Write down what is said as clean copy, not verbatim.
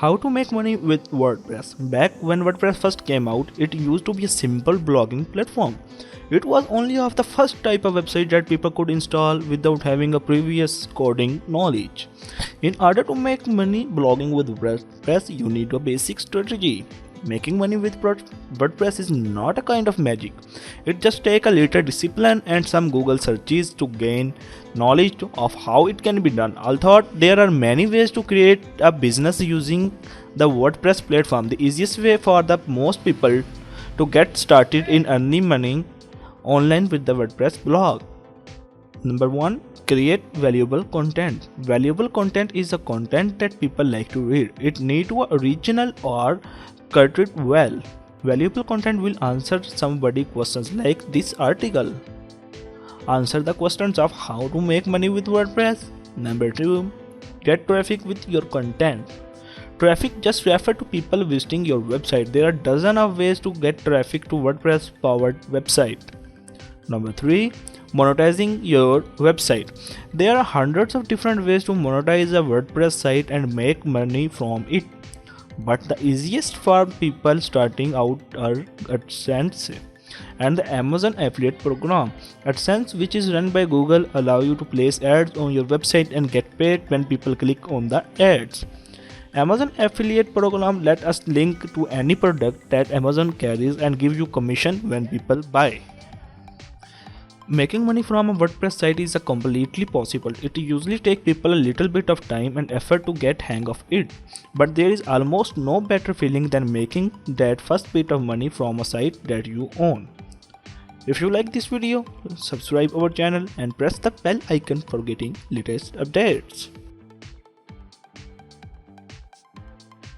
How to make money with WordPress. Back when WordPress first came out, it used to be a simple blogging platform. It was only of the first type of website that people could install without having a previous coding knowledge. In order to make money blogging with WordPress, you need a basic strategy. Making money with WordPress is not a kind of magic. It just takes a little discipline and some Google searches to gain knowledge of how it can be done. Although there are many ways to create a business using the WordPress platform, the easiest way for the most people to get started in earning money online with the WordPress blog. Number 1. Create valuable content. Valuable content is a content that people like to read. It needs to be original or cut it well. Valuable content will answer somebody questions like this article. Answer the questions of how to make money with WordPress. Number 2. Get traffic with your content. Traffic just refer to people visiting your website. There are dozens of ways to get traffic to WordPress powered website. Number 3. Monetizing your website. There are hundreds of different ways to monetize a WordPress site and make money from it. But the easiest for people starting out are AdSense and the Amazon affiliate program. AdSense, which is run by Google, allow you to place ads on your website and get paid when people click on the ads. Amazon affiliate program let us link to any product that Amazon carries and give you commission when people buy. Making money from a WordPress site is completely possible. It usually takes people a little bit of time and effort to get hang of it. But there is almost no better feeling than making that first bit of money from a site that you own. If you like this video, subscribe our channel and press the bell icon for getting latest updates.